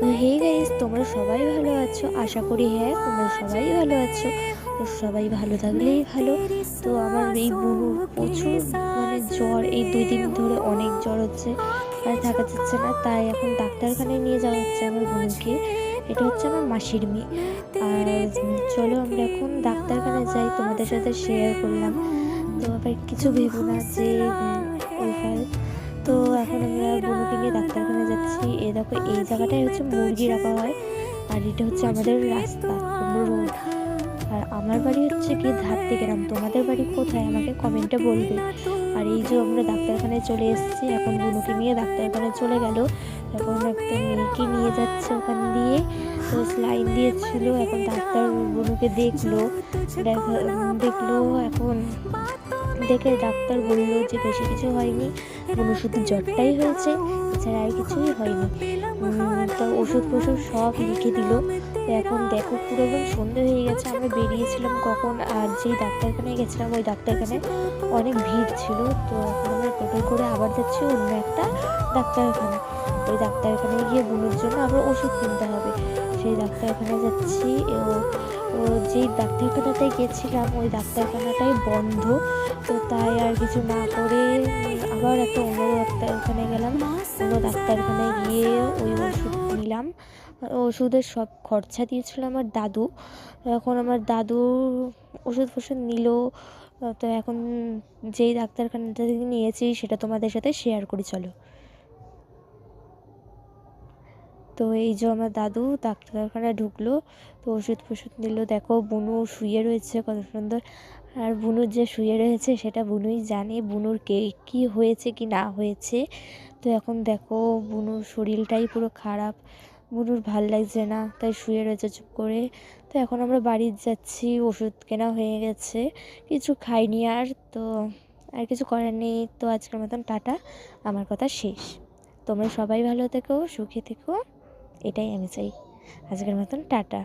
তো hey guys, তোমরা সবাই ভালো আছো? আশা করি হ্যাঁ, তোমরা সবাই ভালো আছো। তো সবাই ভালো থাকলেই ভালো। তো আমার এই বুনুর প্রচুর জ্বর, এই 2 দিন ধরে অনেক জ্বর হচ্ছে, আর থাকা যাচ্ছে না। তাই এখন ডাক্তারখানায় নিয়ে যাওয়া হচ্ছে আমার বুনুকে। এটা হচ্ছে আমার মাসির মেয়ে। আর চলো আমরা এখন ডাক্তারখানায় যাই, তোমাদের সাথে শেয়ার করলাম। তো আবার কিছু ভেবো না যে ওইফাল। তো এখন আমরা বুনুকে নিয়ে ডাক্তারখানায় যাচ্ছি। এ দেখো, এই জায়গাটায় হচ্ছে মুরগি রাখা হয়, আর এটা হচ্ছে আমাদের রাস্তা, রোড। আর আমার বাড়ি হচ্ছে কি ধাত্তি গ্রাম। তোমাদের বাড়ি কোথায় আমাকে কমেন্টে বলবে। আর এই যে আমরা ডাক্তারখানায় চলে এসেছি, এখন বুনুকে নিয়ে ডাক্তারখানায় চলে গেল। এখন একটা মেয়েকে নিয়ে যাচ্ছে ওখান দিয়ে। তো স্লাইন দিয়েছিল, এখন ডাক্তার বুনুকে দেখলো। দেখলো এখন দেখে ডাক্তার বললো যে বেশি কিছু হয়নি, বুনো শুধু জ্বরটাই হয়েছে, এছাড়া আর কিছুই হয়নি। তো ওষুধ ফষুধ সব লিখে দিল। তো এখন দেখো পুরো একদম সন্ধে হয়ে গেছে, আমরা বেরিয়েছিলাম কখন, আর যেই ডাক্তারখানায় গেছিলাম ওই ডাক্তারখানায় অনেক ভিড় ছিল। তো এখন আমরা টোটো করে আবার যাচ্ছি অন্য একটা ডাক্তারখানা। ওই ডাক্তারখানায় গিয়ে বুনোর জন্য আবার ওষুধ কিনতে হবে, সেই ডাক্তারখানায় যাচ্ছি। যেই ডাক্তারখানাটায় গেছিলাম ওই ডাক্তারখানাটাই বন্ধ। তো তাই আর কিছু না করে আবার একটা অন্য ডাক্তারখানায় গেলাম। অন্য ডাক্তারখানায় গিয়ে ওই ওষুধ নিলাম। ওষুধের সব খরচা দিয়েছিল আমার দাদু। এখন আমার দাদু ওষুধ ফষুধ নিল। তো এখন যেই ডাক্তারখানাটা থেকে নিয়েছি সেটা তোমাদের সাথে শেয়ার করি, চলো। তো এই যে আমার দাদু ডাক্তারখানায় ঢুকলো, তো ওষুধ ফষুধ নিল। দেখো বুনু শুয়ে রয়েছে কত সুন্দর। আর বুনুর যে শুয়ে রয়েছে সেটা বুনুই জানে বুনুর কী হয়েছে কি না হয়েছে। তো এখন দেখো বুনুর শরীরটাই পুরো খারাপ, বুনুর ভাল লাগছে না, তাই শুয়ে রয়েছে চুপ করে। তো এখন আমরা বাড়ি যাচ্ছি, ওষুধ কেনা হয়ে গেছে, কিছু খাইনি আর। তো আর কিছু করার নেই। তো আজকের মতন টাটা, আমার কথা শেষ। তোমরা সবাই ভালো থেকো, সুখে থেকো, এটাই আমি চাই। আজকের মতন টাটা।